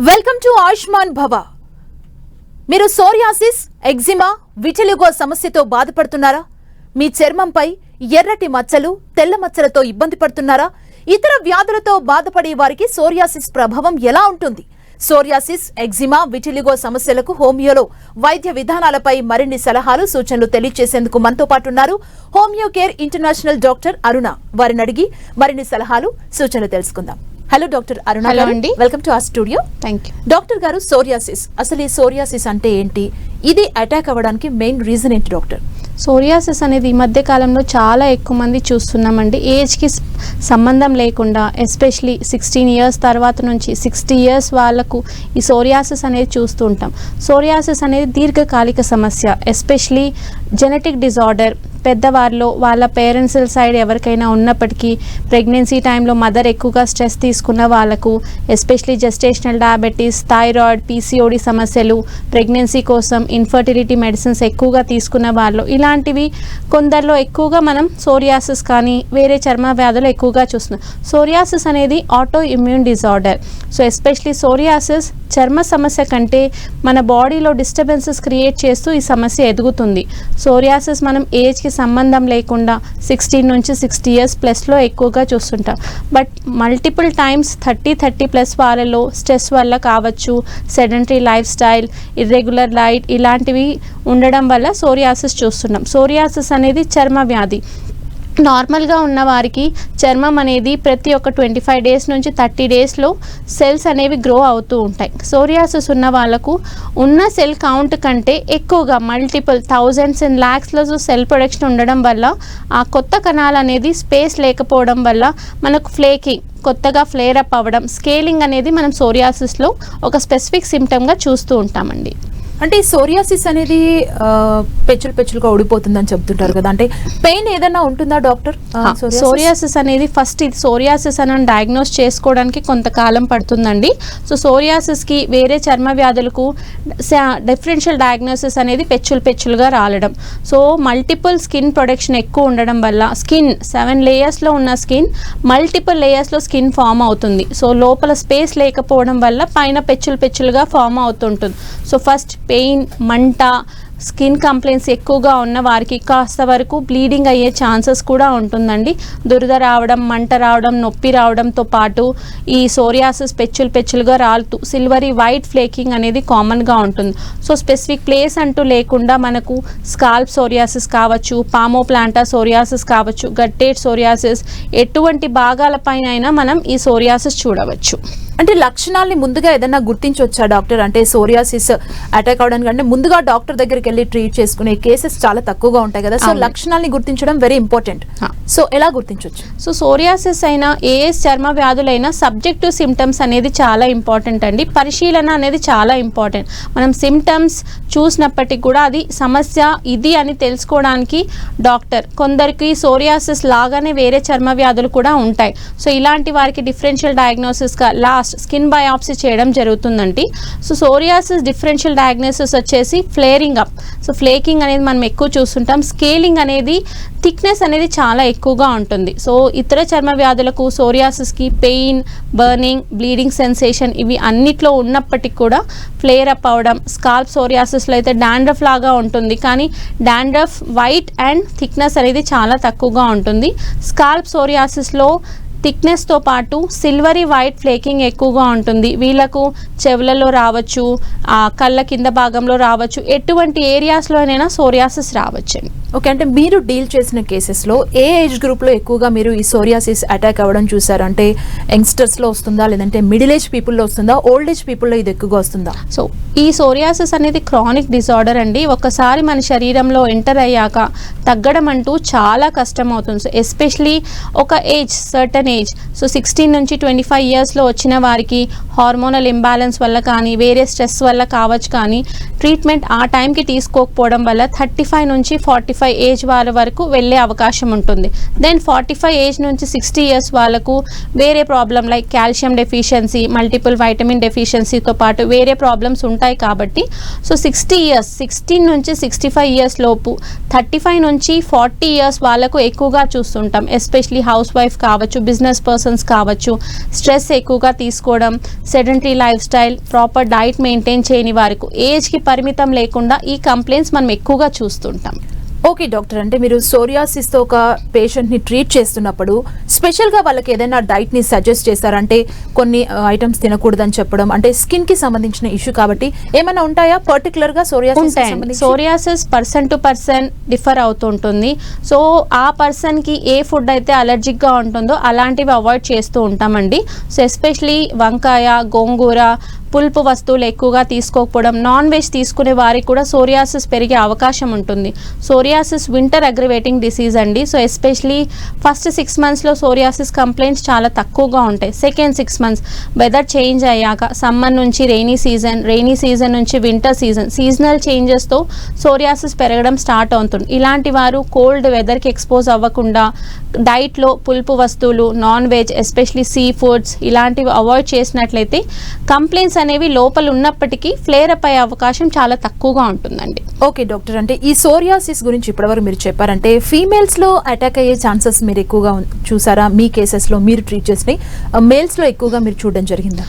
Welcome to Ayushman భవ. మీరు psoriasis, eczema, vitiligo సమస్యతో బాధపడుతున్నారా? మీ చర్మంపై ఎర్రటి మచ్చలు, తెల్ల మచ్చలతో ఇబ్బంది పడుతున్నారా? ఇతర వ్యాధులతో బాధపడే వారికి సోరియాసిస్ ప్రభావం ఎలా ఉంటుంది? సోరియాసిస్, ఎగ్జిమా, విటిలిగో సమస్యలకు హోమియోలో వైద్య విధానాలపై మరిన్ని సలహాలు, సూచనలు తెలియజేసేందుకు మనతో పాటు ఉన్నారు హోమియో కేర్ ఇంటర్నేషనల్ డాక్టర్ అరుణ. వారిని అడిగి మరిన్ని సలహాలు, సూచనలు తెలుసుకుందాం. హలో డాక్టర్ అరుణ. హలో అండి, welcome to our studio. Thank you. Doctor గారు, సోరియాసిస్, అసలు ఈ సోరియాసిస్ అంటే ఏంటి? ఇది అటాక్ అవ్వడానికి మెయిన్ రీజన్ ఏంటి డాక్టర్? సోరియాసిస్ అనేది ఈ మధ్య కాలంలో చాలా ఎక్కువ మంది చూస్తున్నామండి. ఏజ్కి సంబంధం లేకుండా ఎస్పెషలీ 16 ఇయర్స్ తర్వాత నుంచి 60 ఇయర్స్ వాళ్ళకు ఈ సోరియాసిస్ అనేది చూస్తూ ఉంటాం. సోరియాసిస్ అనేది దీర్ఘకాలిక సమస్య, ఎస్పెషలీ జెనెటిక్ డిజార్డర్. పెద్దవారిలో వాళ్ళ పేరెంట్స్ సైడ్ ఎవరికైనా ఉన్నప్పటికీ, ప్రెగ్నెన్సీ టైంలో మదర్ ఎక్కువగా స్ట్రెస్ తీసుకున్న వాళ్ళకు, especially gestational diabetes, thyroid, PCOD సమస్యలు, ప్రెగ్నెన్సీ కోసం ఇన్ఫర్టిలిటీ మెడిసిన్స్ ఎక్కువగా తీసుకున్న వాళ్ళు, ఇలాంటివి కొందరిలో ఎక్కువగా మనం సోరియాసిస్ కానీ వేరే చర్మ వ్యాధులు ఎక్కువగా చూస్తున్నాం. సోరియాసిస్ అనేది auto immune disorder. So especially psoriasis చర్మ సమస్య కంటే మన బాడీలో డిస్టర్బెన్సెస్ క్రియేట్ చేస్తూ ఈ సమస్య ఎదుగుతుంది. సోరియాసిస్ మనం ఏజ్కి సంబంధం లేకుండా 16 నుంచి 60 ఇయర్స్ ప్లస్లో ఎక్కువగా చూస్తుంటాం. బట్ మల్టిపుల్ టైమ్స్ 30 ప్లస్ వాళ్ళలో స్ట్రెస్ వల్ల కావచ్చు, sedentary life style, irregular light ఇలాంటివి ఉండడం వల్ల సోరియాసిస్ చూస్తున్నాం. సోరియాసిస్ అనేది చర్మ వ్యాధి. నార్మల్గా ఉన్న వారికి చర్మం అనేది ప్రతి ఒక్క 25 డేస్ నుంచి 30 డేస్లో సెల్స్ అనేవి గ్రో అవుతూ ఉంటాయి. సోరియాసిస్ ఉన్న వాళ్ళకు ఉన్న సెల్ కౌంట్ కంటే ఎక్కువగా మల్టిపుల్ థౌజండ్స్ అండ్ ల్యాక్స్లో సెల్ ప్రొడక్షన్ ఉండడం వల్ల, ఆ కొత్త కణాలు అనేది స్పేస్ లేకపోవడం వల్ల మనకు ఫ్లేకింగ్, కొత్తగా ఫ్లేర్ అప్ అవ్వడం, స్కేలింగ్ అనేది మనం సోరియాసిస్లో ఒక స్పెసిఫిక్ సిమ్టమ్గా చూస్తూ ఉంటామండి. అంటే ఈ సోరియాసిస్ అనేది పెచ్చులుగా ఊడిపోతుందని చెప్తుంటారు కదా, అంటే పెయిన్ ఏదైనా ఉంటుందా డాక్టర్? సోరియాసిస్ అనేది ఫస్ట్ ఇది సోరియాసిస్ అని డయాగ్నోస్ చేసుకోవడానికి కొంతకాలం పడుతుందండి. సో సోరియాసిస్కి వేరే చర్మ వ్యాధులకు డిఫరెన్షియల్ డయాగ్నోసిస్ అనేది పెచ్చులుగా రాలడం. సో మల్టిపుల్ స్కిన్ ప్రొడక్షన్ ఎక్కువ ఉండడం వల్ల స్కిన్ 7 లేయర్స్లో ఉన్న స్కిన్ మల్టిపుల్ లేయర్స్లో స్కిన్ ఫామ్ అవుతుంది. సో లోపల స్పేస్ లేకపోవడం వల్ల పైన పెచ్చులుగా ఫామ్ అవుతుంటుంది. సో ఫస్ట్ పెయిన్, మంట, స్కిన్ కంప్లైంట్స్ ఎక్కువగా ఉన్న వారికి కాస్త వరకు బ్లీడింగ్ అయ్యే ఛాన్సెస్ కూడా ఉంటుందండి. దురద రావడం, మంట రావడం, నొప్పి రావడంతో పాటు ఈ సోరియాసిస్ పెచ్చులుగా రాలుతూ సిల్వరీ వైట్ ఫ్లేకింగ్ అనేది కామన్గా ఉంటుంది. సో స్పెసిఫిక్ ప్లేస్ అంటూ లేకుండా మనకు స్కాల్ప్ సోరియాసిస్ కావచ్చు, పామోప్లాంటా సోరియాసిస్ కావచ్చు, గట్టేట్ సోరియాసిస్, ఎటువంటి భాగాలపైన అయినా మనం ఈ సోరియాసిస్ చూడవచ్చు. అంటే లక్షణాలని ముందుగా ఏదైనా గుర్తించవచ్చా డాక్టర్? అంటే సోరియాసిస్ అటాక్ అవడానికి అంటే ముందుగా డాక్టర్ దగ్గరికి వెళ్ళి ట్రీట్ చేసుకునే కేసెస్ చాలా తక్కువగా ఉంటాయి కదా. సో లక్షణాలని గుర్తించడం వెరీ ఇంపార్టెంట్. సో ఎలా గుర్తించవచ్చు? సో సోరియాసిస్ అయినా ఏ చర్మ వ్యాధులైనా సబ్జెక్టివ్ సిమ్టమ్స్ అనేది చాలా ఇంపార్టెంట్ అండి. పరిశీలన అనేది చాలా ఇంపార్టెంట్. మనం సిమ్టమ్స్ చూసినప్పటికీ కూడా అది సమస్య ఇది అని తెలుసుకోవడానికి డాక్టర్, కొందరికి సోరియాసిస్ లాగానే వేరే చర్మ వ్యాధులు కూడా ఉంటాయి. సో ఇలాంటి వారికి డిఫరెన్షియల్ డయాగ్నోసిస్గా లాస్ట్ స్కిన్ బయాప్సీ చేయడం జరుగుతుందండి. సో సోరియాసిస్ డిఫరెన్షియల్ డయాగ్నోసిస్ వచ్చేసి ఫ్లేరింగ్ అప్. సో ఫ్లేకింగ్ అనేది మనం ఎక్కువ చూస్తుంటాం. స్కేలింగ్ అనేది థిక్నెస్ అనేది చాలా ఎక్కువగా ఉంటుంది. సో ఇతర చర్మ వ్యాధులకు సోరియాసిస్కి పెయిన్, బర్నింగ్, బ్లీడింగ్ సెన్సేషన్ ఇవి అన్నిట్లో ఉన్నప్పటికీ కూడా ఫ్లేర్ అప్ అవడం. స్కాల్ప్ సోరియాసిస్లో అయితే డాండ్రఫ్ లాగా ఉంటుంది, కానీ డాండ్రఫ్ వైట్ అండ్ థిక్నెస్ అనేది చాలా తక్కువగా ఉంటుంది. స్కాల్ప్ సోరియాసిస్లో థిక్నెస్తో పాటు సిల్వరీ వైట్ ఫ్లేకింగ్ ఎక్కువగా ఉంటుంది. వీళ్ళకు చెవులలో రావచ్చు, కళ్ళ కింద భాగంలో రావచ్చు, ఎటువంటి ఏరియాస్లో అయినా సోరియాసిస్ రావచ్చండి. ఓకే, అంటే మీరు డీల్ చేసిన కేసెస్లో ఏ ఏజ్ గ్రూప్లో ఎక్కువగా మీరు ఈ సోరియాసిస్ అటాక్ అవ్వడం చూసారు? అంటే యంగ్స్టర్స్లో వస్తుందా, లేదంటే మిడిల్ ఏజ్ పీపుల్లో వస్తుందా, ఓల్డ్ ఏజ్ పీపుల్లో ఇది ఎక్కువగా వస్తుందా? సో ఈ సోరియాసిస్ అనేది క్రానిక్ డిజార్డర్ అండి. ఒకసారి మన శరీరంలో ఎంటర్ అయ్యాక తగ్గడం అంటూ చాలా కష్టం అవుతుంది. సో ఎస్పెషలీ ఒక ఏజ్, సర్టన్ ఏజ్, సో 16 నుంచి 25 ఇయర్స్లో వచ్చిన వారికి హార్మోనల్ ఇంబ్యాలెన్స్ వల్ల కానీ వేరే స్ట్రెస్ వల్ల కావచ్చు, కానీ ట్రీట్మెంట్ ఆ టైంకి తీసుకోకపోవడం వల్ల 35 నుంచి 45 ఏజ్ వాళ్ళ వరకు వెళ్ళే అవకాశం ఉంటుంది. దెన్ 45 ఏజ్ నుంచి 60 ఇయర్స్ వాళ్ళకు వేరే problem like calcium deficiency, multiple vitamin డెఫిషియన్సీతో పాటు వేరే ప్రాబ్లమ్స్ ఉంటాయి కాబట్టి సో 60 ఇయర్స్, 16 నుంచి 65 ఇయర్స్ లోపు 35 నుంచి 40 ఇయర్స్ వాళ్ళకు ఎక్కువగా చూస్తుంటాం. ఎస్పెషలీ హౌస్ వైఫ్ కావచ్చు, బిజినెస్ బిజినెస్ పర్సన్స్ కావచ్చు, స్ట్రెస్ ఎక్కువగా తీసుకోవడం, sedentary life style, proper diet maintain చేయని వారికి ఏజ్కి పరిమితం లేకుండా ఈ కంప్లైంట్స్ మనం ఎక్కువగా చూస్తుంటాం. ఓకే డాక్టర్, అంటే మీరు సోరియాసిస్తో ఒక పేషెంట్ని ట్రీట్ చేస్తున్నప్పుడు స్పెషల్గా వాళ్ళకి ఏదైనా డైట్ని సజెస్ట్ చేస్తారంటే కొన్ని ఐటమ్స్ తినకూడదని చెప్పడం, అంటే స్కిన్కి సంబంధించిన ఇష్యూ కాబట్టి ఏమైనా ఉంటాయా పర్టికులర్గా ఉంటాయండి. Psoriasis person to person differ అవుతుంటుంది. సో ఆ పర్సన్కి ఏ ఫుడ్ అయితే అలర్జిక్గా ఉంటుందో అలాంటివి అవాయిడ్ చేస్తూ ఉంటామండి. సో ఎస్పెషలీ వంకాయ, గోంగూర, పులుపు వస్తువులు ఎక్కువగా తీసుకోకపోవడం, నాన్ వెజ్ తీసుకునే వారికి కూడా సోరియాసిస్ పెరిగే అవకాశం ఉంటుంది. సోరియాసిస్ వింటర్ అగ్రివేటింగ్ డిసీజ్ అండి. సో ఎస్పెషలీ ఫస్ట్ 6 మంత్స్లో సోరియాసిస్ కంప్లైంట్స్ చాలా తక్కువగా ఉంటాయి. సెకండ్ 6 మంత్స్ వెదర్ చేంజ్ అయ్యాక సమ్మర్ నుంచి రెయినీ సీజన్ నుంచి వింటర్ సీజనల్ చేంజెస్తో సోరియాసిస్ పెరగడం స్టార్ట్ అవుతుంది. ఇలాంటి వారు కోల్డ్ వెదర్కి ఎక్స్పోజ్ అవ్వకుండా డైట్లో పులుపు వస్తువులు, non veg, especially sea foods ఇలాంటివి అవాయిడ్ చేసినట్లయితే కంప్లైంట్స్ అనేవి లోపల ఉన్నప్పటికీ ఫ్లేర్ అప్ అయ్యే అవకాశం చాలా తక్కువగా ఉంటుందండి. ఓకే డాక్టర్, అంటే ఈ సోరియాసిస్ గురించి ఇప్పటివరకు మీరు చెప్పారంటే ఫీమేల్స్లో అటాక్ అయ్యే ఛాన్సెస్ మీరు ఎక్కువగా చూసారా? మీ కేసెస్లో మీరు ట్రీట్ చేసినాయి, మేల్స్లో ఎక్కువగా మీరు చూడడం జరిగిందా?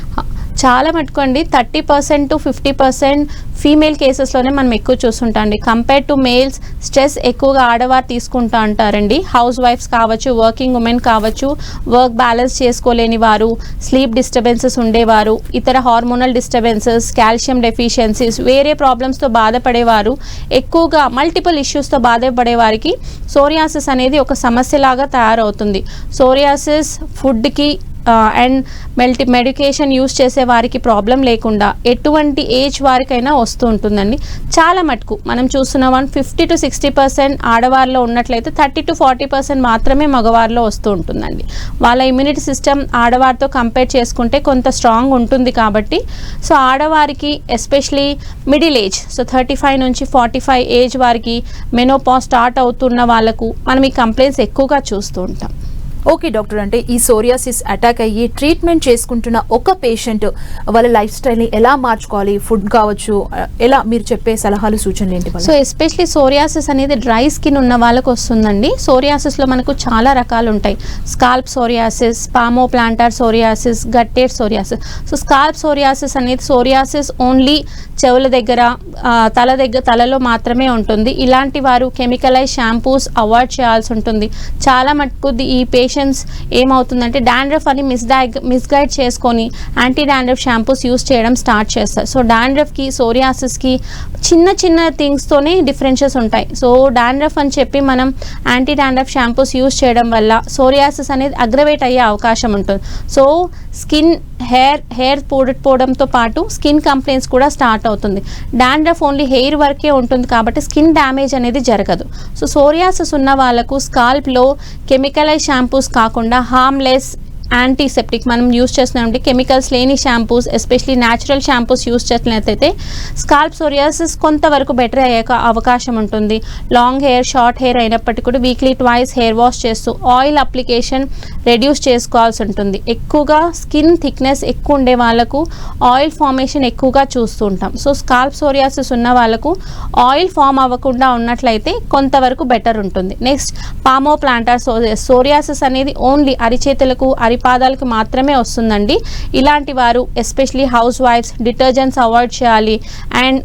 చాలా మటుకు అండి 30% to 50% ఫీమేల్ కేసెస్లోనే మనం ఎక్కువ చూస్తుంటాం అండి. కంపేర్ టు మేల్స్ స్ట్రెస్ ఎక్కువగా ఆడవారు తీసుకుంటూ అంటారండి. హౌస్ వైఫ్స్ కావచ్చు, వర్కింగ్ ఉమెన్ కావచ్చు, వర్క్ బ్యాలెన్స్ చేసుకోలేని వారు, స్లీప్ డిస్టర్బెన్సెస్ ఉండేవారు, ఇతర హార్మోనల్ డిస్టర్బెన్సెస్, కాల్షియం డెఫిషియన్సీస్, వేరే ప్రాబ్లమ్స్తో బాధపడేవారు, ఎక్కువగా మల్టిపుల్ ఇష్యూస్తో బాధపడే వారికి సోరియాసిస్ అనేది ఒక సమస్యలాగా తయారవుతుంది. సోరియాసిస్ ఫుడ్కి అండ్ మెడికేషన్ యూస్ చేసే వారికి ప్రాబ్లం లేకుండా ఎటువంటి ఏజ్ వారికైనా వస్తూ ఉంటుందండి. చాలా మటుకు మనం చూస్తున్న 50 to 60% ఆడవారిలో ఉన్నట్లయితే 30 to 40% మాత్రమే మగవారిలో వస్తూ ఉంటుందండి. వాళ్ళ ఇమ్యూనిటీ సిస్టమ్ ఆడవారితో కంపేర్ చేసుకుంటే కొంత స్ట్రాంగ్ ఉంటుంది కాబట్టి సో ఆడవారికి ఎస్పెషలీ మిడిల్ ఏజ్, సో 35 నుంచి 45 ఏజ్ వారికి మెనోపాజ్ స్టార్ట్ అవుతున్న వాళ్ళకు మనం ఈ కంప్లైంట్స్ ఎక్కువగా చూస్తూ ఉంటాం. ఓకే డాక్టర్, అంటే ఈ సోరియాసిస్ అటాక్ అయ్యి ట్రీట్మెంట్ చేసుకుంటున్న ఒక పేషెంట్ వాళ్ళ లైఫ్ స్టైల్ని ఎలా మార్చుకోవాలి, ఫుడ్ కావచ్చు, ఎలా మీరు చెప్పే సలహాలు సూచనలు ఏంటి? సో ఎస్పెషలీ సోరియాసిస్ అనేది డ్రై స్కిన్ ఉన్న వాళ్ళకు వస్తుందండి. సోరియాసిస్లో మనకు చాలా రకాలు ఉంటాయి. Scalp psoriasis, palmo planter psoriasis, guttate psoriasis. So scalp psoriasis అనేది సోరియాసిస్ ఓన్లీ చెవుల దగ్గర, తలలో మాత్రమే ఉంటుంది. ఇలాంటి వారు కెమికలైజ్ షాంపూస్ అవాయిడ్ చేయాల్సి ఉంటుంది. చాలా మటుకు ఈ పేషెంట్స్ ఏమవుతుందంటే డాండ్రఫ్ అని మిస్గైడ్ చేసుకొని యాంటీ డాండ్రఫ్ షాంపూస్ యూస్ చేయడం స్టార్ట్ చేస్తారు. సో డాండ్రఫ్కి, సోరియాసిస్కి చిన్న థింగ్స్తోనే డిఫరెన్షియస్ ఉంటాయి. సో డాండ్రఫ్ అని చెప్పి మనం యాంటీ డాండ్రఫ్ షాంపూస్ యూస్ చేయడం వల్ల సోరియాసిస్ అనేది అగ్రవేట్ అయ్యే అవకాశం ఉంటుంది. సో స్కిన్ హెయిర్ పోవడంతో పాటు స్కిన్ కంప్లైంట్స్ కూడా స్టార్ట్ అవుతుంది. డాండ్రఫ్ ఓన్లీ హెయిర్ వరకే ఉంటుంది కాబట్టి స్కిన్ డ్యామేజ్ అనేది జరగదు. సో సోరియాసిస్ ఉన్న వాళ్ళకు స్కాల్ప్లో కెమికలైజ్ షాంపూస్ కాకుండా హార్మ్లెస్ యాంటీసెప్టిక్ మనం యూస్ చేస్తున్నామంటే కెమికల్స్ లేని shampoos, especially natural shampoos use చేసినట్లయితే స్కాల్ప్ సోరియాసిస్ కొంతవరకు బెటర్ అయ్యే అవకాశం ఉంటుంది. లాంగ్ హెయిర్, షార్ట్ హెయిర్ అయినప్పటికీ కూడా వీక్లీ ట్వైస్ హెయిర్ వాష్ చేస్తూ ఆయిల్ అప్లికేషన్ రెడ్యూస్ చేసుకోవాల్సి ఉంటుంది. ఎక్కువగా స్కిన్ థిక్నెస్ ఎక్కువ ఉండే వాళ్ళకు ఆయిల్ ఫార్మేషన్ ఎక్కువగా చూస్తూ ఉంటాం. సో స్కాల్ప్ సోరియాసిస్ ఉన్న వాళ్ళకు ఆయిల్ ఫామ్ అవ్వకుండా ఉన్నట్లయితే కొంతవరకు బెటర్ ఉంటుంది. నెక్స్ట్ పామో ప్లాంటార్ సోరియాసిస్ అనేది ఓన్లీ అరిచేతులకు, పాదాలకు మాత్రమే వస్తుందండి. ఇలాంటి వారు ఎస్పెషలీ హౌస్ వైఫ్స్ డిటర్జెంట్స్ అవాయిడ్ చేయాలి అండ్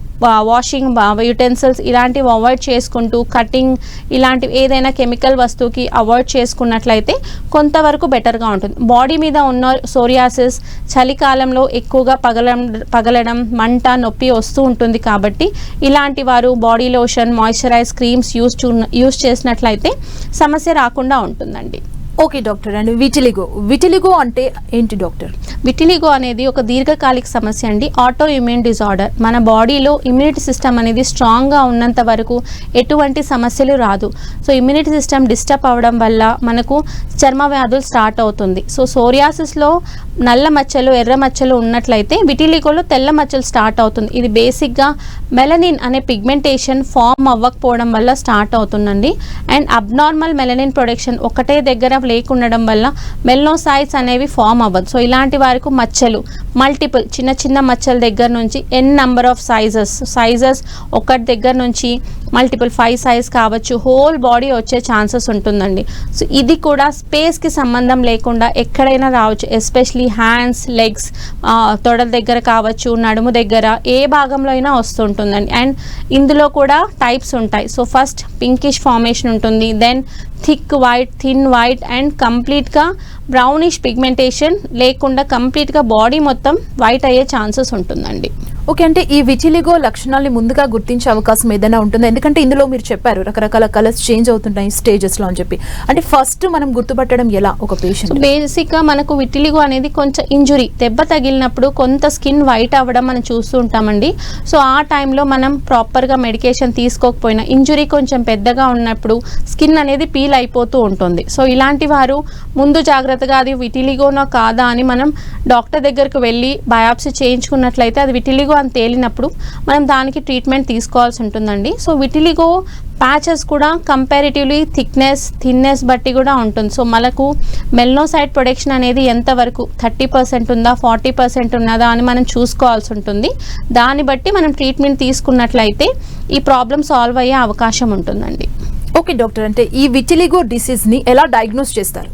వాషింగ్ యుటెన్సిల్స్ ఇలాంటివి అవాయిడ్ చేసుకుంటూ కటింగ్ ఇలాంటివి ఏదైనా కెమికల్ వస్తువుకి అవాయిడ్ చేసుకున్నట్లయితే కొంతవరకు బెటర్గా ఉంటుంది. బాడీ మీద ఉన్న సోరియాసిస్ చలికాలంలో ఎక్కువగా పగలడం, మంట, నొప్పి వస్తూ ఉంటుంది కాబట్టి ఇలాంటి వారు body lotion, moisturise creams use చేసినట్లయితే సమస్య రాకుండా ఉంటుందండి. ఓకే డాక్టర్, అండ్ విటిలిగో అంటే ఏంటి డాక్టర్? విటిలిగో అనేది ఒక దీర్ఘకాలిక సమస్య అండి. Auto immune disorder. మన బాడీలో ఇమ్యూనిటీ సిస్టమ్ అనేది స్ట్రాంగ్గా ఉన్నంత వరకు ఎటువంటి సమస్యలు రాదు. సో ఇమ్యూనిటీ సిస్టమ్ డిస్టర్బ్ అవ్వడం వల్ల మనకు చర్మ వ్యాధులు స్టార్ట్ అవుతుంది. సో సోరియాసిస్లో నల్ల మచ్చలు, ఎర్ర మచ్చలు ఉన్నట్లయితే విటిలిగోలో తెల్ల మచ్చలు స్టార్ట్ అవుతుంది. ఇది బేసిక్గా మెలనిన్ అనే పిగ్మెంటేషన్ ఫామ్ అవ్వకపోవడం వల్ల స్టార్ట్ అవుతుందండి. అండ్ అబ్నార్మల్ మెలనిన్ ప్రొడక్షన్ ఒకటే దగ్గర లేకుండడం వల్ల మెలనోసైట్స్ అనేవి ఫామ్ అవ్వదు. సో ఇలాంటి వారికి మచ్చలు మల్టిపుల్ చిన్న చిన్న మచ్చల దగ్గర నుంచి నెంబర్ ఆఫ్ సైజెస్ ఒకటి దగ్గర నుంచి మల్టిపుల్ 5 సైజ్ కావచ్చు, హోల్ బాడీ వచ్చే ఛాన్సెస్ ఉంటుందండి. సో ఇది కూడా స్పేస్కి సంబంధం లేకుండా ఎక్కడైనా రావచ్చు, ఎస్పెషలీ హ్యాండ్స్, లెగ్స్, తొడల దగ్గర కావచ్చు, నడుము దగ్గర, ఏ భాగంలో అయినా వస్తుంటుందండి. అండ్ ఇందులో కూడా టైప్స్ ఉంటాయి. సో ఫస్ట్ పింకిష్ ఫార్మేషన్ ఉంటుంది, then thick white, thin white and కంప్లీట్గా బ్రౌనిష్ పిగ్మెంటేషన్ లేకుండా కంప్లీట్గా బాడీ మొత్తం వైట్ అయ్యే ఛాన్సెస్ ఉంటుందండి. ఓకే, అంటే ఈ విటిలిగో లక్షణాలని ముందుగా గుర్తించే అవకాశం ఏదైనా ఉంటుందా? ఎందుకంటే ఇందులో మీరు చెప్పారు రకరకాల కలర్స్ చేంజ్ అవుతుంటాయి స్టేజెస్లో అని చెప్పి. అంటే ఫస్ట్ మనం గుర్తుపట్టడం ఎలా ఒక పేషెంట్? బేసిక్గా మనకు విటిలిగో అనేది కొంచెం ఇంజురీ, దెబ్బ తగిలినప్పుడు కొంత స్కిన్ వైట్ అవ్వడం మనం చూస్తూ ఉంటామండి. సో ఆ టైంలో మనం ప్రాపర్గా మెడికేషన్ తీసుకోకపోయినా, ఇంజురీ కొంచెం పెద్దగా ఉన్నప్పుడు స్కిన్ అనేది పీల్ అయిపోతూ ఉంటుంది. సో ఇలాంటి వారు ముందు జాగ్రత్తగా అది విటిలిగోనో కాదా అని మనం డాక్టర్ దగ్గరకు వెళ్ళి బయాప్సీ చేయించుకున్నట్లయితే అది విటిలిగో అని తేలినప్పుడు మనం దానికి ట్రీట్మెంట్ తీసుకోవాల్సి ఉంటుందండి. సో విటిలిగో ప్యాచెస్ కూడా కంపారిటివ్లీ థిన్నెస్ బట్టి కూడా ఉంటుంది. సో మనకు మెల్నోసైట్ ప్రొడక్షన్ అనేది ఎంతవరకు 30% ఉందా, 40% ఉన్నదా అని మనం చూసుకోవాల్సి ఉంటుంది. దాన్ని బట్టి మనం ట్రీట్మెంట్ తీసుకున్నట్లయితే ఈ ప్రాబ్లం సాల్వ్ అయ్యే అవకాశం ఉంటుందండి. ఓకే డాక్టర్, అంటే ఈ విటిలిగో డిసీజ్ని ఎలా డయాగ్నోస్ చేస్తారు?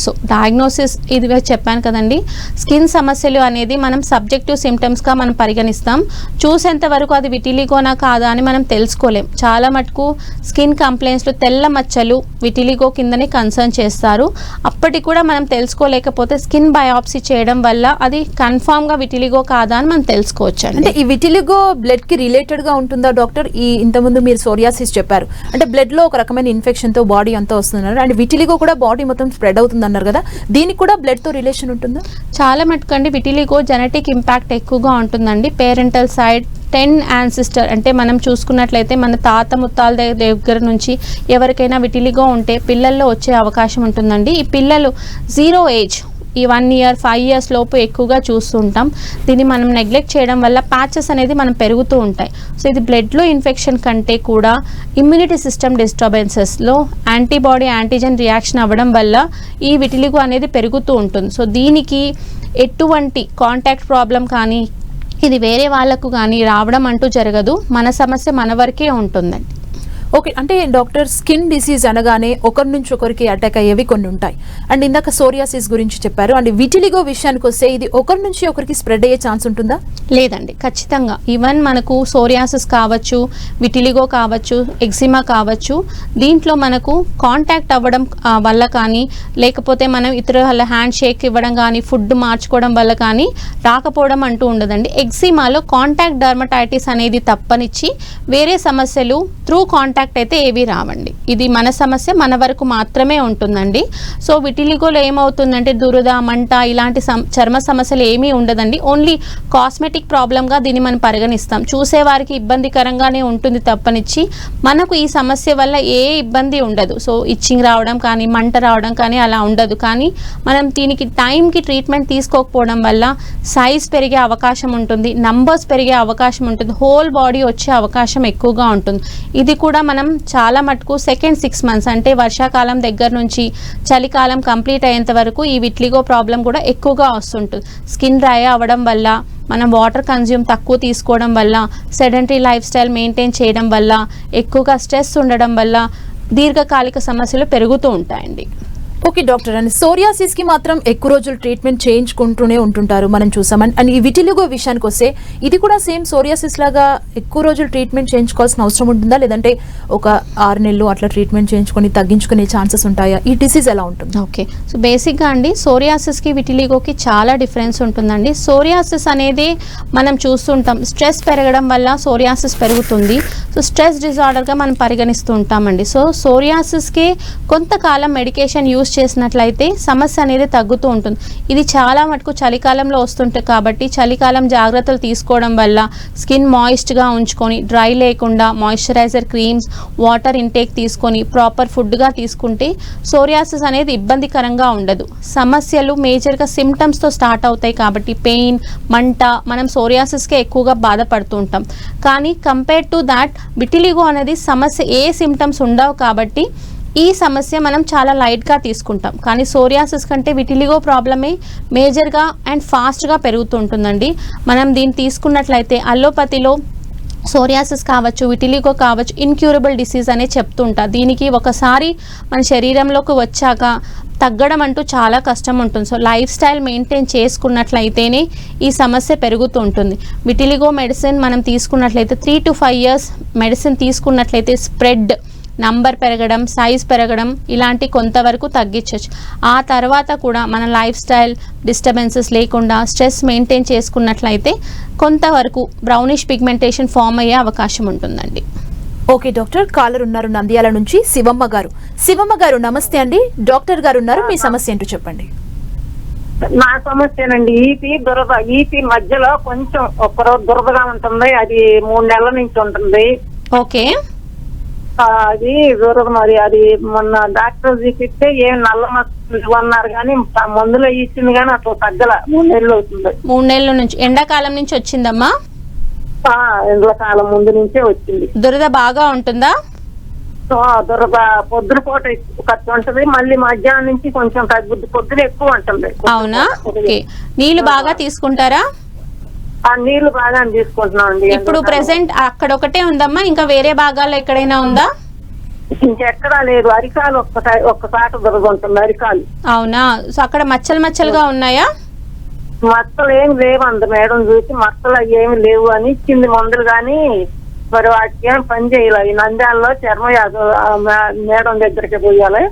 సో డయాగ్నోసిస్ ఇది చెప్పాను కదండి, స్కిన్ సమస్యలు అనేది మనం సబ్జెక్టివ్ సిమ్టమ్స్గా మనం పరిగణిస్తాం. చూసేంత వరకు అది విటిలిగోనా కాదా అని మనం తెలుసుకోలేం. చాలా మటుకు స్కిన్ కంప్లైంట్స్లో తెల్ల మచ్చలు విటిలిగో కిందనే కన్సర్న్ చేస్తారు. అప్పటికి కూడా మనం తెలుసుకోలేకపోతే స్కిన్ బయాప్సీ చేయడం వల్ల అది కన్ఫామ్గా విటిలిగో కాదా అని మనం తెలుసుకోవచ్చు. అంటే ఈ విటిలిగో బ్లడ్కి రిలేటెడ్గా ఉంటుందా డాక్టర్? ఈ ఇంతకుముందు మీరు సోరియాసిస్ చెప్పారు, అంటే బ్లడ్లో ఒక రకమైన ఇన్ఫెక్షన్తో బాడీ అంతా వస్తున్నారు, అండ్ విటిలిగో కూడా బాడీ మొత్తం స్ప్రెడ్ అవుతుంది అన్నారు కదా, దీనికి కూడా బ్లడ్ తో రిలేషన్ ఉంటుందా? చాలా మటుకండి విటిలిగో జెనెటిక్ ఇంపాక్ట్ ఎక్కువగా ఉంటుందండి. పేరెంటల్ సైడ్ 10 యాన్సిస్టర్ అంటే మనం చూసుకున్నట్లయితే మన తాత ముత్తాల దగ్గర నుంచి ఎవరికైనా విటిలిగో ఉంటే పిల్లల్లో వచ్చే అవకాశం ఉంటుందండి. ఈ పిల్లలు 0 ఏజ్, ఈ 1 year 5 years లోపు ఎక్కువగా చూస్తుంటాం. దీన్ని మనం నెగ్లెక్ట్ చేయడం వల్ల ప్యాచెస్ అనేది మనం పెరుగుతూ ఉంటాయి. సో ఇది బ్లడ్లో ఇన్ఫెక్షన్ కంటే కూడా ఇమ్యూనిటీ సిస్టమ్ డిస్టర్బెన్సెస్లో యాంటీబాడీ యాంటీజెన్ రియాక్షన్ అవ్వడం వల్ల ఈ విటిలిగో అనేది పెరుగుతూ ఉంటుంది. సో దీనికి ఎటువంటి కాంటాక్ట్ ప్రాబ్లం కానీ ఇది వేరే వాళ్ళకు కానీ రావడం అంటూ జరగదు. మన సమస్య మన వరకే ఉంటుందండి. ఓకే, అంటే డాక్టర్ స్కిన్ డిసీజ్ అనగానే ఒకరి నుంచి ఒకరికి అటాక్ అయ్యేవి కొన్ని ఉంటాయి, అండ్ ఇందాక సోరియాసిస్ గురించి చెప్పారు, అండ్ విటిలిగో విషయానికి వస్తే ఇది ఒకరి నుంచి ఒకరికి స్ప్రెడ్ అయ్యే ఛాన్స్ ఉంటుందా? లేదండి, ఖచ్చితంగా. ఈవెన్ మనకు సోరియాసిస్ కావచ్చు, విటిలిగో కావచ్చు, ఎగ్జిమా కావచ్చు, దీంట్లో మనకు కాంటాక్ట్ అవ్వడం వల్ల కానీ లేకపోతే మనం ఇతరుల హ్యాండ్ షేక్ ఇవ్వడం కానీ ఫుడ్ మార్చుకోవడం వల్ల కానీ రాకపోవడం అంటూ ఉండదండి. ఎగ్జిమాలో కాంటాక్ట్ డర్మటైటిస్ అనేది తప్పనిచ్చి వేరే సమస్యలు త్రూ కాంటాక్ట్ అయితే ఏవి రావండి. ఇది మన సమస్య మన వరకు మాత్రమే ఉంటుందండి. సో విటిలిగోలో ఏమవుతుందంటే దురద, మంట ఇలాంటి చర్మ సమస్యలు ఏమీ ఉండదండి. ఓన్లీ కాస్మెటిక్ ప్రాబ్లంగా దీన్ని మనం పరిగణిస్తాం. చూసేవారికి ఇబ్బందికరంగానే ఉంటుంది తప్పనిచ్చి మనకు ఈ సమస్య వల్ల ఏ ఇబ్బంది ఉండదు. సో ఇచ్చింగ్ రావడం కానీ మంట రావడం కానీ అలా ఉండదు. కానీ మనం దీనికి టైంకి ట్రీట్మెంట్ తీసుకోకపోవడం వల్ల సైజ్ పెరిగే అవకాశం ఉంటుంది, నంబర్స్ పెరిగే అవకాశం ఉంటుంది, హోల్ బాడీ వచ్చే అవకాశం ఎక్కువగా ఉంటుంది. ఇది కూడా మనం చాలా మటుకు సెకండ్ 6 months అంటే వర్షాకాలం దగ్గర నుంచి చలికాలం కంప్లీట్ అయ్యేంత వరకు ఈ విటిలిగో ప్రాబ్లం కూడా ఎక్కువగా వస్తుంటుంది. స్కిన్ డ్రై అవ్వడం వల్ల, మనం వాటర్ కన్జ్యూమ్ తక్కువ తీసుకోవడం వల్ల, సెడెంటరీ లైఫ్ స్టైల్ మెయింటైన్ చేయడం వల్ల, ఎక్కువగా స్ట్రెస్ ఉండడం వల్ల దీర్ఘకాలిక సమస్యలు పెరుగుతూ ఉంటాయండి. ఓకే డాక్టర్, అండ్ సోరియాసిస్ కి మాత్రం ఎక్కువ రోజులు ట్రీట్మెంట్ చేయించుకుంటూనే ఉంటుంటారు మనం చూసాం. అండ్ ఈ విటిలిగో విషయానికి వస్తే ఇది కూడా సేమ్ సోరియాసిస్ లాగా ఎక్కువ రోజులు ట్రీట్మెంట్ చేయించుకోవాల్సిన అవసరం ఉంటుందా, లేదంటే ఒక 6 నెలలు అట్లా ట్రీట్మెంట్ చేయించుకొని తగ్గించుకునే ఛాన్సెస్ ఉంటాయా? ఈ డిసీజ్ ఎలా ఉంటుంది? ఓకే, సో బేసిక్గా అండి సోరియాసిస్కి విటిలిగోకి చాలా డిఫరెన్స్ ఉంటుందండి. సోరియాసిస్ అనేది మనం చూస్తుంటాం, స్ట్రెస్ పెరగడం వల్ల సోరియాసిస్ పెరుగుతుంది. సో స్ట్రెస్ డిజార్డర్గా మనం పరిగణిస్తూ ఉంటామండి. సో సోరియాసిస్కి కొంతకాలం మెడికేషన్ యూస్ చేసినట్లయితే సమస్య అనేది తగ్గుతూ ఉంటుంది. ఇది చాలా మటుకు చలికాలంలో వస్తుంటుంది కాబట్టి చలికాలం జాగ్రత్తలు తీసుకోవడం వల్ల స్కిన్ మాయిస్ట్గా ఉంచుకొని డ్రై లేకుండా మాయిశ్చరైజర్, క్రీమ్స్, వాటర్ ఇంటేక్ తీసుకొని ప్రాపర్ ఫుడ్గా తీసుకుంటే సోరియాసిస్ అనేది ఇబ్బందికరంగా ఉండదు. సమస్యలు మేజర్గా సిమ్టమ్స్తో స్టార్ట్ అవుతాయి కాబట్టి పెయిన్, మంట, మనం సోరియాసిస్కే ఎక్కువగా బాధపడుతూ ఉంటాం. కానీ కంపేర్ టు దాట్ విటిలిగో అనేది సమస్య ఏ సిమ్టమ్స్ ఉండవు కాబట్టి ఈ సమస్య మనం చాలా లైట్గా తీసుకుంటాం, కానీ సోరియాసిస్ కంటే విటిలిగో ప్రాబ్లమే మేజర్గా అండ్ ఫాస్ట్గా పెరుగుతుంటుందండి. మనం దీన్ని తీసుకున్నట్లయితే అల్లోపతిలో సోరియాసిస్ కావచ్చు, విటిలిగో కావచ్చు, ఇన్క్యూరబుల్ డిసీజ్ అనే చెప్తుంటా. దీనికి ఒకసారి మన శరీరంలోకి వచ్చాక తగ్గడం అంటూ చాలా కష్టం ఉంటుంది. సో లైఫ్ స్టైల్ మెయింటైన్ చేసుకున్నట్లయితేనే ఈ సమస్య పెరుగుతూ ఉంటుంది. విటిలిగో మెడిసిన్ మనం తీసుకున్నట్లయితే 3 to 5 years మెడిసిన్ తీసుకున్నట్లయితే స్ప్రెడ్ నంబర్ పెరగడం, సైజ్ పెరగడం ఇలాంటి కొంతవరకు తగ్గించవచ్చు. ఆ తర్వాత కూడా మన లైఫ్ స్టైల్ డిస్టర్బెన్సెస్ లేకుండా స్ట్రెస్ మెయింటైన్ చేసుకున్నట్లయితే కొంతవరకు బ్రౌనిష్ పిగ్మెంటేషన్ ఫామ్ అయ్యే అవకాశం ఉంటుందండి. ఓకే డాక్టర్, కాలర్ ఉన్నారు నంద్యాల నుంచి శివమ్మ గారు. శివమ్మ గారు నమస్తే అండి, డాక్టర్ గారు ఉన్నారు, మీ సమస్య ఏంటో చెప్పండి. నా సమస్యనండి ఈపీ మధ్యలో కొంచెం ఒక్కరోజు దురదగా ఉంటుంది. అది 3 నెలల నుంచి ఉంటుంది. ఓకే, అది దురద. మరి అది మొన్న డాక్టర్ చూపిస్తే ఏం నల్ల మచ్చలు అన్నారు, కానీ మందులో ఇచ్చింది కానీ అట్లా తగ్గల. 3 నెలలు అవుతుంది. 3 నెలల నుంచి ఎండాకాలం నుంచి వచ్చిందమ్మా? ఎండాకాలం ముందు నుంచే వచ్చింది. దురద బాగా ఉంటుందా? దురద పొద్దున పూట ఖర్చు ఉంటుంది, మళ్ళీ మధ్యాహ్నం నుంచి కొంచెం తగ్గుద్ది, పొద్దున ఎక్కువ ఉంటుంది. అవునా? ఓకే, నీళ్లు బాగా తీసుకుంటారా? ఆ నీళ్లు బాగా తీసుకుంటున్నాం అండి. ఇప్పుడు ప్రెసెంట్ అక్కడ ఒకటే ఉందమ్మా, ఇంకా వేరే భాగాల్లో ఎక్కడైనా ఉందా? ఇంకెక్కడా లేదు. అరికాలు ఒక్కసారి దురద ఉంటుంది, అరికాలు. అవునా? సో అక్కడ మచ్చలుగా ఉన్నాయా? మచ్చలు ఏమి లేవు అంద మేడం చూసి, మచ్చలు ఏమి లేవు అని ఇచ్చింది మందులు, కానీ మరి వాటికి ఏం పని చేయాలి. ఈ నంద్యాలలో మేడం దగ్గరికి పోయాలి.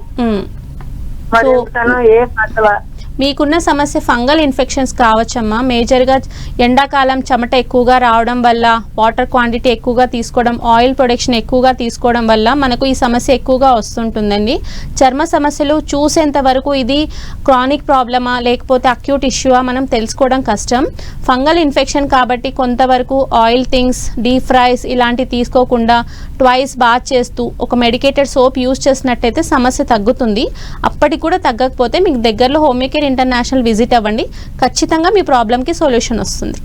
మరి ఎందుకనో ఏం మచ్చల. మీకున్న సమస్య ఫంగల్ ఇన్ఫెక్షన్స్ కావచ్చమ్మా. మేజర్గా ఎండాకాలం చెమట ఎక్కువగా రావడం వల్ల, వాటర్ క్వాంటిటీ ఎక్కువగా తీసుకోవడం, ఆయిల్ ప్రొడక్షన్ ఎక్కువగా తీసుకోవడం వల్ల మనకు ఈ సమస్య ఎక్కువగా వస్తుంటుందండి. చర్మ సమస్యలు చూసేంత వరకు ఇది క్రానిక్ ప్రాబ్లమా లేకపోతే అక్యూట్ ఇష్యూవా మనం తెలుసుకోవడం కష్టం. ఫంగల్ ఇన్ఫెక్షన్ కాబట్టి కొంతవరకు ఆయిల్ థింగ్స్, డీప్ ఫ్రైస్ ఇలాంటివి తీసుకోకుండా ట్వైస్ బాత్ చేస్తూ ఒక మెడికేటెడ్ సోప్ యూజ్ చేసినట్టయితే సమస్య తగ్గుతుంది. అప్పటికి కూడా తగ్గకపోతే మీకు దగ్గరలో హోమియోకేర్ ఇంటర్నేషనల్ విజిట్ అవ్వండి, ఖచ్చితంగా మీ ప్రాబ్లంకి సొల్యూషన్ వస్తుంది.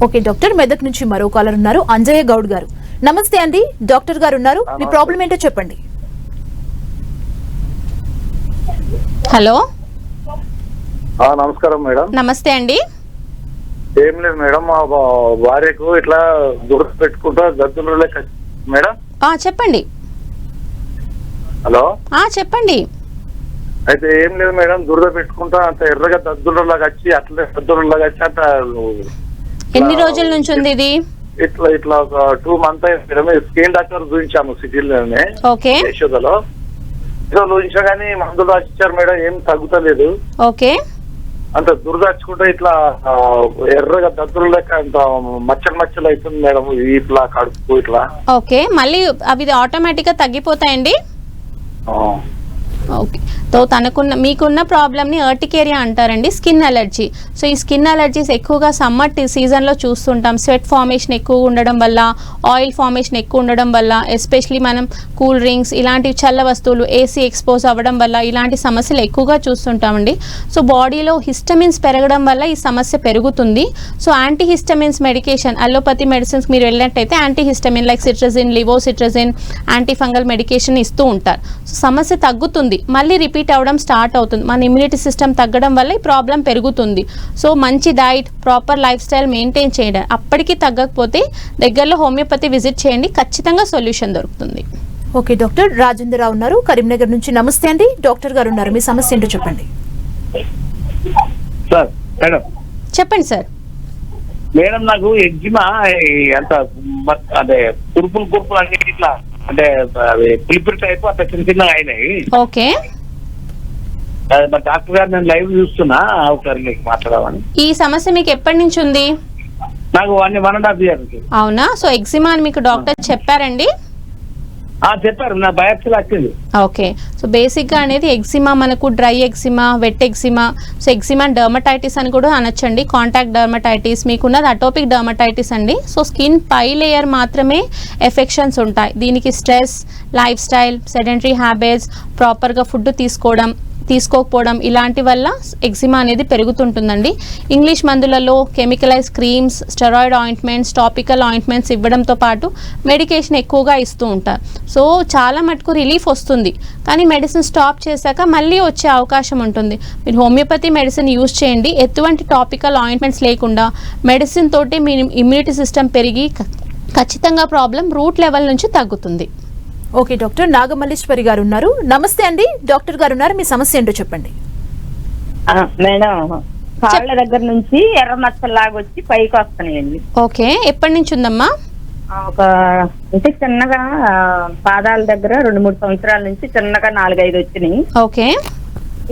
ఓకే డాక్టర్, మెదక్ నుంచి మరో కాలర్ ఉన్నారు, అంజయ్య గౌడ్ గారు. నమస్తే అండి, డాక్టర్ గారు ఉన్నారు, మీ ప్రాబ్లం ఏంటో చెప్పండి. హలో, నమస్కారం మేడం. నమస్తే అండి. ఏం లేదు మేడం, మా భార్యకు ఇట్లా దురద పెట్టుకుంటా గద్దులు లెక్క మేడం. చెప్పండి. హలో, చెప్పండి. అయితే ఏం లేదు మేడం, దురద పెట్టుకుంటా అంత ఎర్రగా దద్దులలాగా వచ్చి అట్లే దద్దులలాగా వచ్చి అంత. ఎన్ని రోజుల నుంచి ఉంది ఇది? ఇట్లా ఒక 2 months అయింది మేడం. స్కిన్ డాక్టర్ చూపించాము సిటీలోనే, ఓకే, యశోదలో. చూపించా కానీ మందులు రాసిచ్చారు మేడం, ఏం తగ్గుతలేదు. ఓకే, అంత దురద వచ్చుకుంటే ఇట్లా ఎర్రగా దద్దులు లెక్క అంత మచ్చలు అవుతుంది మేడం, ఇట్లా కడుపు ఇట్లా. ఓకే, మళ్ళీ అవి ఆటోమేటిక్గా తగ్గిపోతాయండి. ఓకే, సో మీకున్న ప్రాబ్లమ్ని అర్టికేరియా అంటారండి, స్కిన్ అలర్జీ. సో ఈ స్కిన్ అలర్జీస్ ఎక్కువగా సమ్మర్ సీజన్లో చూస్తుంటాం. స్వెట్ ఫార్మేషన్ ఎక్కువ ఉండడం వల్ల, ఆయిల్ ఫార్మేషన్ ఎక్కువ ఉండడం వల్ల, ఎస్పెషలీ మనం కూల్ డ్రింక్స్ ఇలాంటి చల్ల వస్తువులు, ఏసీ ఎక్స్పోజ్ అవ్వడం వల్ల ఇలాంటి సమస్యలు ఎక్కువగా చూస్తుంటామండి. సో బాడీలో హిస్టమిన్స్ పెరగడం వల్ల ఈ సమస్య పెరుగుతుంది. So antihistamines medication, allopathy medicines మీరు వెళ్ళినట్టయితే antihistamine like cetirizine, levocetirizine, antifungal medication ఇస్తూ ఉంటారు. సో సమస్య తగ్గుతుంది, మళ్ళీ రిపీట్ అవ్వడం స్టార్ట్ అవుతుంది. మన ఇమ్యూనిటీ సిస్టమ్ తగ్గడం వల్ల ఈ ప్రాబ్లం పెరుగుతుంది. సో మంచి diet, proper life style maintain చేయడం. అప్పటికి తగ్గకపోతే దగ్గరలో హోమియోపతి విజిట్ చేయండి, ఖచ్చితంగా సొల్యూషన్ దొరుకుతుంది. ఓకే డాక్టర్, రాజేంద్రరావు ఉన్నారు కరీంనగర్ నుంచి. నమస్తే అండి, డాక్టర్ గారు ఉన్నారు, మీ సమస్య ఏంటో చెప్పండి. Sir madam. చెప్పండి సార్. మేడం, నాకు ఎగ్జిమా అంత అంటే కురుపులు అన్ని ఇట్లా అంటే పిలిపిరి టైప్ అంత చిన్నగా అయినాయి. ఓకే, డాక్టర్ గారు నేను లైవ్ చూస్తున్నా, ఒకసారి మీకు మాట్లాడమని. ఈ సమస్య మీకు ఎప్పటి నుంచి ఉంది? నాకు 1.5 years. అవునా? సో ఎగ్జిమా అని మీకు డాక్టర్ చెప్పారండి? చెప్పారు, నా బయాప్సీలో వచ్చింది. ఓకే, సో బేసిక్గా అనేది ఎగ్జిమా మనకు dry eczema, wet eczema. So eczema dermatitis అని కూడా అనొచ్చండి, కాంటాక్ట్ డర్మటైటిస్. మీకున్నది అటోపిక్ డర్మటైటిస్ అండి. సో స్కిన్ పై లేయర్ మాత్రమే ఎఫెక్షన్స్ ఉంటాయి. దీనికి stress, life style, sedentary habits, ప్రాపర్గా ఫుడ్ తీసుకోవడం, తీసుకోకపోవడం ఇలాంటి వల్ల ఎగ్జిమా అనేది పెరుగుతుంటుందండి. ఇంగ్లీష్ మందులలో chemicalize creams, steroid ointments, topical ointments ఇవ్వడంతో పాటు మెడికేషన్ ఎక్కువగా ఇస్తూ ఉంటారు. సో చాలా మటుకు రిలీఫ్ వస్తుంది, కానీ మెడిసిన్ స్టాప్ చేశాక మళ్ళీ వచ్చే అవకాశం ఉంటుంది. మీరు హోమియోపతి మెడిసిన్ యూజ్ చేయండి, ఎటువంటి టాపికల్ ఆయింట్మెంట్స్ లేకుండా మెడిసిన్ తోటి మీ ఇమ్యూనిటీ సిస్టమ్ పెరిగి ఖచ్చితంగా ప్రాబ్లం రూట్ లెవెల్ నుంచి తగ్గుతుంది. ఓకే డాక్టర్, నాగమల్లేశ్వరి గారు ఉన్నారు. నమస్తే అండి, డాక్టర్ గారు ఉన్నారు, మీ సమస్య ఏంటో చెప్పండి. మేడం, కాళ్ళ దగ్గర నుంచి ఎర్ర మచ్చల్లాగా వచ్చి పైకి వస్తున్నాయండి. ఓకే, ఎప్పటి నుంచి ఉందమ్మా? ఒక అంటే చిన్నగా పాదాల దగ్గర 2-3 సంవత్సరాల నుంచి చిన్నగా 4-5 వచ్చినాయి. ఓకే,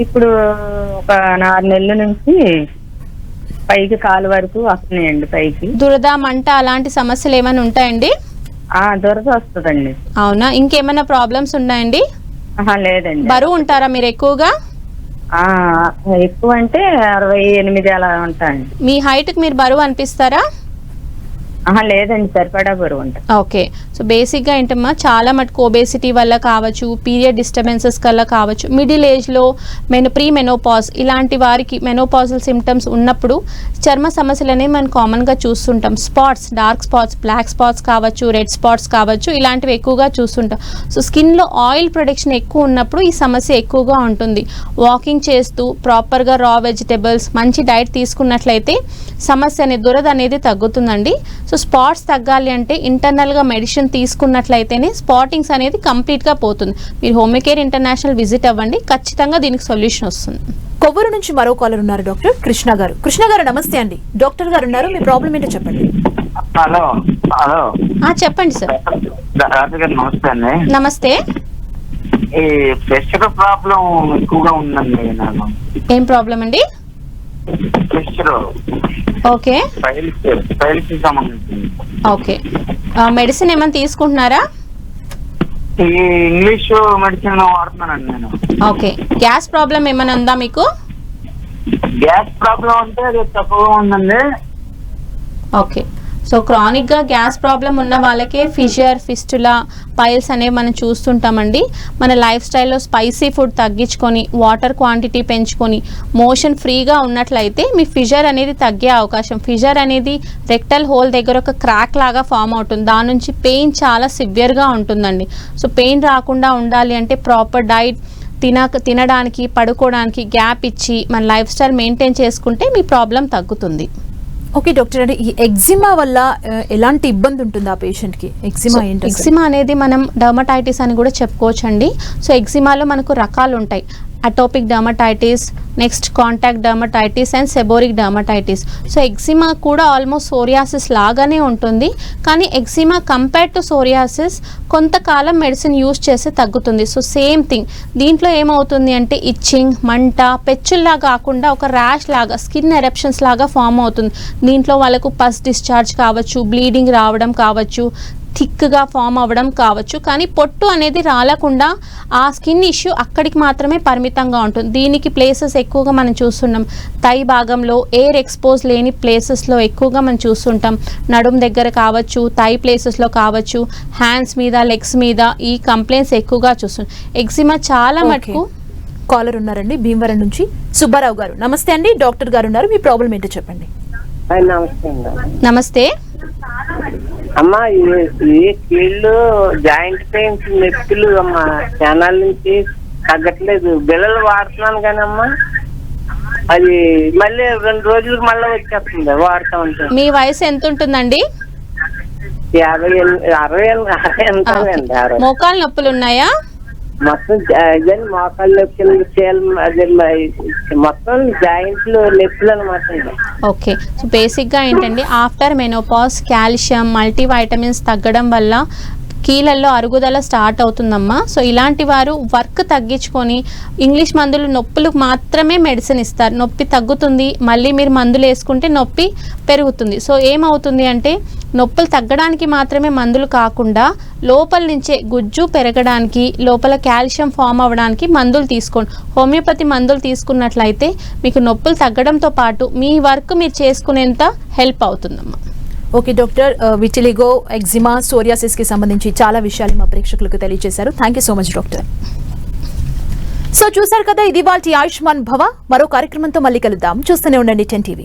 ఇప్పుడు ఒక 6 నెలల నుంచి పైకి కాలు వరకు వస్తున్నాయండి. పైకి దురద, మంట అలాంటి సమస్యలు ఏమైనా ఉంటాయండి? దురద వస్తుందండి. అవునా, ఇంకేమైనా ప్రాబ్లమ్స్ ఉన్నాయండి? లేదండి. బరువు ఉంటారా మీరు ఎక్కువగా? ఎక్కువ అంటే 68 అలా ఉంటాయండి. మీ హైట్ కి మీరు బరువు అనిపిస్తారా? లేదండి, సరిపడా బరువు ఉంటాయి. ఓకే, సో బేసిక్గా ఏంటమ్మా, చాలా మటుకు ఒబేసిటీ వల్ల కావచ్చు, పీరియడ్ డిస్టర్బెన్సెస్ వల్ల కావచ్చు, మిడిల్ ఏజ్లో ప్రీ మెనోపాజ్ ఇలాంటి వారికి మెనోపాజల్ సిమ్టమ్స్ ఉన్నప్పుడు చర్మ సమస్యలు అనేవి మనం కామన్గా చూస్తుంటాం. Spots, dark spots, black spots కావచ్చు, రెడ్ స్పాట్స్ కావచ్చు, ఇలాంటివి ఎక్కువగా చూస్తుంటాం. సో స్కిన్లో ఆయిల్ ప్రొడక్షన్ ఎక్కువ ఉన్నప్పుడు ఈ సమస్య ఎక్కువగా ఉంటుంది. వాకింగ్ చేస్తూ ప్రాపర్గా రా వెజిటబుల్స్, మంచి డైట్ తీసుకున్నట్లయితే సమస్య అనేది, దురద అనేది తగ్గుతుందండి. సో స్పాట్స్ తగ్గాలి అంటే ఇంటర్నల్గా మెడిసిన్ తీసుకున్నట్లయితేనే స్పాటింగ్స్ అనేది కంప్లీట్గా పోతుంది. మీరు హోమియోకేర్ ఇంటర్నేషనల్ విజిట్ అవ్వండి, ఖచ్చితంగా దీనికి సొల్యూషన్ వస్తుంది. కొవ్వూరు నుంచి మరో కాలర్ ఉన్నారు, డాక్టర్ కృష్ణ గారు. కృష్ణ గారు నమస్తే అండి, డాక్టర్ గారు ఉన్నారు, మీ ప్రాబ్లం ఏంటో చెప్పండి. హలో హలో చెప్పండి సార్. డాక్టర్ గారు నమస్తే అండి. నమస్తే. ఈ ప్రెషర్ ప్రాబ్లం ఎక్కువగా ఉందండి నాకు. ఏం ప్రాబ్లం అండి? ప్రెషర్. ఓకే, ఫైల్స్ సంబంధించింది. ఓకే, మెడిసిన్ ఏమైనా తీసుకుంటున్నారా? ఈ ఇంగ్లీష్ మెడిసిన్ వాడుతున్నానండి నేను. ఓకే, గ్యాస్ ప్రాబ్లం ఏమైనా ఉందా మీకు? గ్యాస్ ప్రాబ్లం అంటే అది తక్కువగా ఉందండి. ఓకే, సో క్రానిక్గా గ్యాస్ ప్రాబ్లం ఉన్న వాళ్ళకే ఫిషర్, ఫిస్టులా, పైల్స్ అనేవి మనం చూస్తుంటామండి. మన లైఫ్ స్టైల్లో స్పైసీ ఫుడ్ తగ్గించుకొని, వాటర్ క్వాంటిటీ పెంచుకొని, మోషన్ ఫ్రీగా ఉన్నట్లయితే మీ ఫిషర్ అనేది తగ్గే అవకాశం. ఫిషర్ అనేది రెక్టల్ హోల్ దగ్గర ఒక క్రాక్ లాగా ఫామ్ అవుతుంది, దాని నుంచి పెయిన్ చాలా సివియర్గా ఉంటుందండి. సో పెయిన్ రాకుండా ఉండాలి అంటే ప్రాపర్ డైట్, తినడానికి, పడుకోవడానికి గ్యాప్ ఇచ్చి మన లైఫ్ స్టైల్ మెయింటైన్ చేసుకుంటే మీ ప్రాబ్లం తగ్గుతుంది. ఓకే డాక్టర్, అంటే ఈ ఎగ్జిమా వల్ల ఎలాంటి ఇబ్బంది ఉంటుంది ఆ పేషెంట్కి? ఎగ్జిమా ఏంటి? ఎగ్జిమా అనేది మనం డర్మటైటిస్ అని కూడా చెప్పుకోవచ్చండి. సో ఎగ్జిమాలో మనకు రకాలు ఉంటాయి. Atopic dermatitis, next contact dermatitis and seborrhoeic dermatitis. So eczema కూడా ఆల్మోస్ట్ సోరియాసిస్ లాగానే ఉంటుంది, కానీ ఎగ్జిమా కంపేర్ టు సోరియాసిస్ కొంతకాలం మెడిసిన్ యూజ్ చేస్తే తగ్గుతుంది. సో సేమ్ థింగ్, దీంట్లో ఏమవుతుంది అంటే ఇచ్చింగ్, మంట, పెచ్చుల్లా కాకుండా ఒక ర్యాష్ లాగా, స్కిన్ ఎరప్షన్స్ లాగా ఫామ్ అవుతుంది. దీంట్లో వాళ్ళకు పస్ డిశ్చార్జ్ కావచ్చు, బ్లీడింగ్ రావడం కావచ్చు, థిక్గా ఫామ్ అవ్వడం కావచ్చు, కానీ పొట్టు అనేది రాలకుండా ఆ స్కిన్ ఇష్యూ అక్కడికి మాత్రమే పరిమితంగా ఉంటుంది. దీనికి ప్లేసెస్ ఎక్కువగా మనం చూస్తున్నాం థై భాగంలో, ఎయిర్ ఎక్స్పోజ్ లేని ప్లేసెస్లో ఎక్కువగా మనం చూస్తుంటాం. నడుం దగ్గర కావచ్చు, థై ప్లేసెస్లో కావచ్చు, హ్యాండ్స్ మీద, లెగ్స్ మీద ఈ కంప్లైంట్స్ ఎక్కువగా చూస్తున్నాం. ఎగ్జిమా చాలా మటుకు. కాలర్ ఉన్నారండి భీమవరం నుంచి, సుబ్బారావు గారు. నమస్తే అండి, డాక్టర్ గారు ఉన్నారు, మీ ప్రాబ్లం ఏంటో చెప్పండి. నమస్తే అండి. నమస్తే అమ్మా, ఈ కీళ్ళు జాయింట్ పెయిన్స్, నొప్పులు అమ్మా ఛానల్ నుంచి తగ్గట్లేదు. బిళ్ళలు వాడుతున్నాను కానీ అమ్మా అది మళ్ళీ 2 రోజులకు మళ్ళీ వచ్చేస్తుంది వాడుతూ ఉంటాను. మీ వయసు ఎంత ఉంటుందండి? 58 మోకాలు నొప్పులు ఉన్నాయా? మొత్తం మోకాళ్ళు నొప్పులు, మొత్తం జాయింట్లు నొప్పులు అనమాట. ఓకే, సో బేసిక్గా ఏంటండి, ఆఫ్టర్ మెనోపాజ్ కాల్షియం, మల్టీవైటమిన్స్ తగ్గడం వల్ల కీళ్ళల్లో అరుగుదల స్టార్ట్ అవుతుందమ్మా. సో ఇలాంటి వారు వర్క్ తగ్గించుకొని ఇంగ్లీష్ మందులు నొప్పులకు మాత్రమే మెడిసిన్ ఇస్తారు. నొప్పి తగ్గుతుంది, మళ్ళీ మీరు మందులు వేసుకుంటే నొప్పి పెరుగుతుంది. సో ఏమవుతుంది అంటే నొప్పులు తగ్గడానికి మాత్రమే మందులు కాకుండా లోపల నుంచే గుజ్జు పెరగడానికి, లోపల కాల్షియం ఫామ్ అవ్వడానికి మందులు తీసుకోండి. హోమియోపతి మందులు తీసుకున్నట్లయితే మీకు నొప్పులు తగ్గడంతో పాటు మీ వర్క్ మీరు చేసుకునేంత హెల్ప్ అవుతుందమ్మా. ఓకే డాక్టర్, విటిలిగో, ఎగ్జిమా, సోరియాసిస్కి సంబంధించి చాలా విషయాలు మా ప్రేక్షకులకు తెలియజేశారు. Thank you so much doctor. So చూశారు కదా, ఇది వాటి ఆయుష్మాన్ భవ. మరో కార్యక్రమంతో మళ్ళీ కలుద్దాం. చూస్తూనే ఉండండి 10 TV.